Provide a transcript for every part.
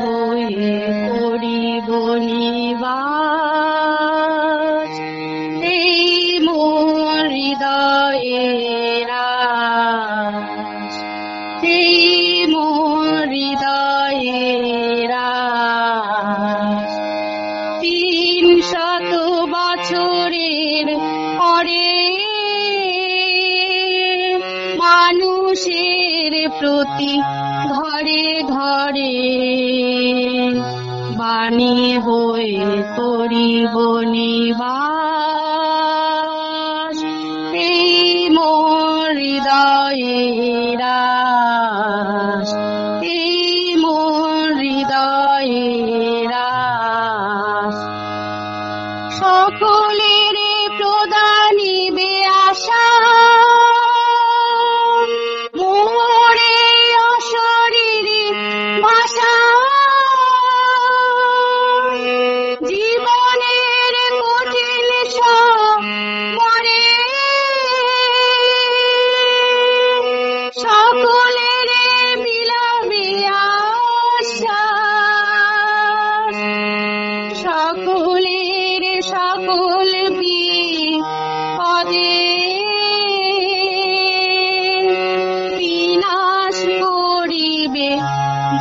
হয়ে করিব নিবাস এই মোর হৃদয়ের আশ, এই মোর হৃদয়ের আশ। 300 বছরের পরে মানুষের প্রতি ঘরে ঘরে বাণী হয়ে করিব নিবাস এই মোর হৃদয়ের আশ, এই মোর হৃদয়ের আশ। সকলের প্রদানিবে আশা মোরে অশরীরী ভাষা, জীবনের কঠিন সমরে সকলের বিলাবে আশা, সকলের সকল বিপদে বিনাশ করিবে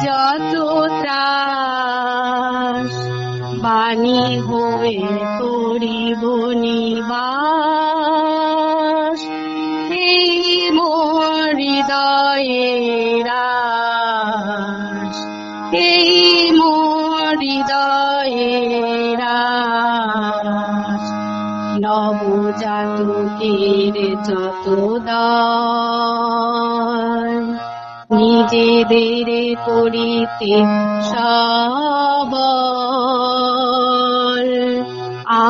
যত ত্রাস বাণী হয়ে করিব নিবাস এই মোর হৃদয়ের আশ, এই মোর হৃদয়ের আশ। নবজাতকের যত দল নিজেদের করিতে সবল,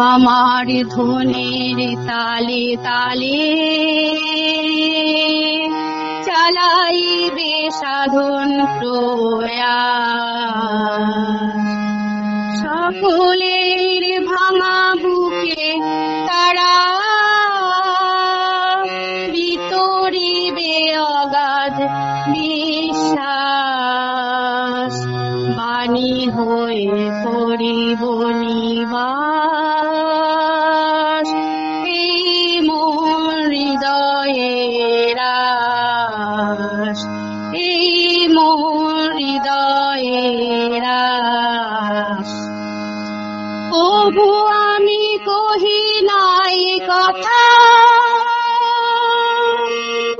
আমার ধনের তালে তালে চালাইবে সাধন প্রয়াস। সকলের ভাঙা বুকে তারা বিতরিবে অগাধ বিশ্বাস বাণী হয়ে করিব নিবাস এই মোর হৃদয়ের আশ, এই মোর হৃদয়ের আশ। তবু আমি কহি নাই কথা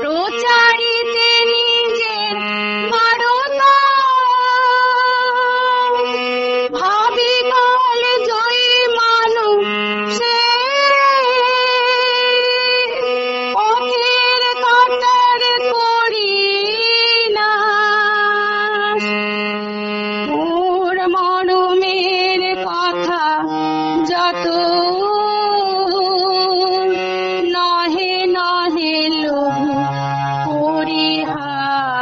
প্রচারিতে নিজের বারতা, ভাবি কাল জয়ী মানুষে পথের কাটার করি না মোর মরমের কথা যত নহে নহে লঘু পরিহাস,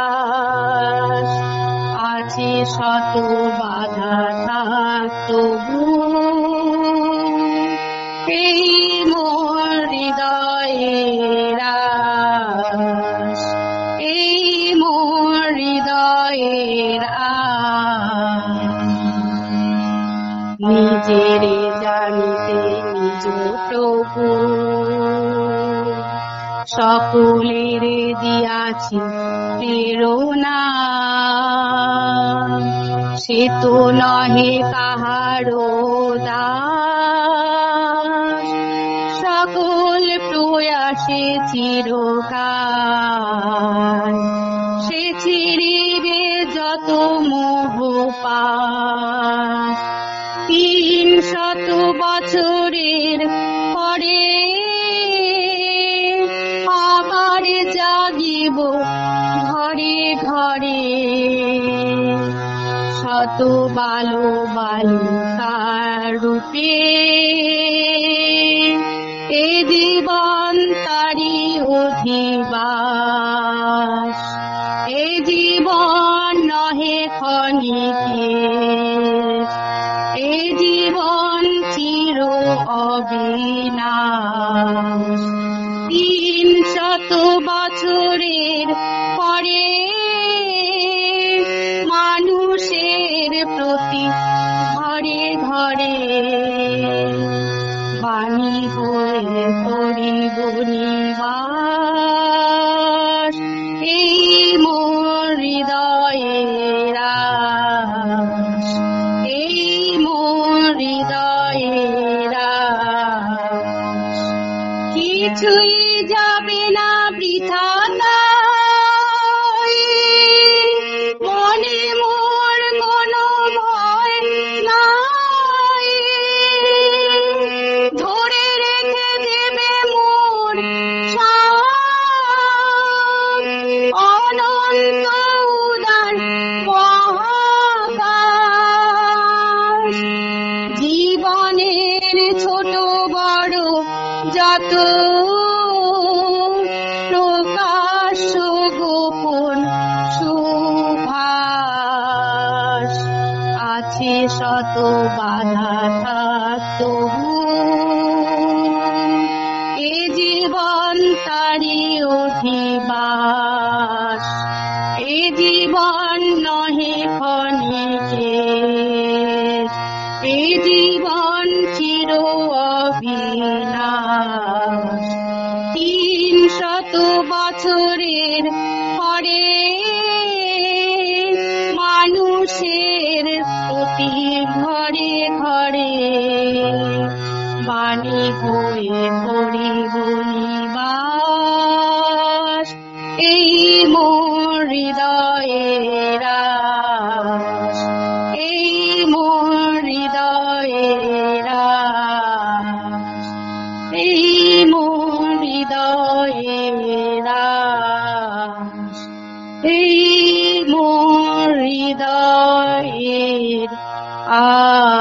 আছে শত বাধা থাক তবু এই মোর হৃদয়ের আশ, এই মোর হৃদয়ের আশ। নিজেরে জানিতে নিজ প্রভু সকলের দিয়াছি প্রেরণা, সে তো নহে কাহারো দাস, সকল প্রয়াসে চিরকাল সে চিরিবে যত মোহ পাশ। 300 বছরের পরে আবার জাগিব ঘরে ঘরে শত বালো বালিকার রূপে, এ জীবন তারি অধিবাস, এ জীবন নহে ক্ষণিকের, এ জীবন চির অবিনাশ। 300 বছরের পরে মানুষের প্রতি ঘরে ঘরে বাণী হয়ে করিব নিবাস এই মোর হৃদয়ের আশ, এই মোর হৃদয়ের আশ। কিছুই যাবে না বৃথা তাই, মনে মোর কোনো ভয় নাই। ধরে রেখে দেবে মোর সাথ, অনন্ত উদার মহাকাশ। জীবনের ছোট বড় যত প্রকাশ্য গোপন সুভাষ, আছে শত বাধা থাক তবু এ জীবন তারি অধিবাস। এ জীবন নহে ক্ষণিকের, এ জীবন চির অবিনাশ। 300 বছরের পরে মানুষের প্রতি ঘরে ঘরে বাণী হয়ে করিব নিবাস এই মোর হৃদয়ের আশ, এই মোর হৃদয়ের আশ, এই মোর হৃদয়ের আশ, এই মোর হৃদয়ের আশ।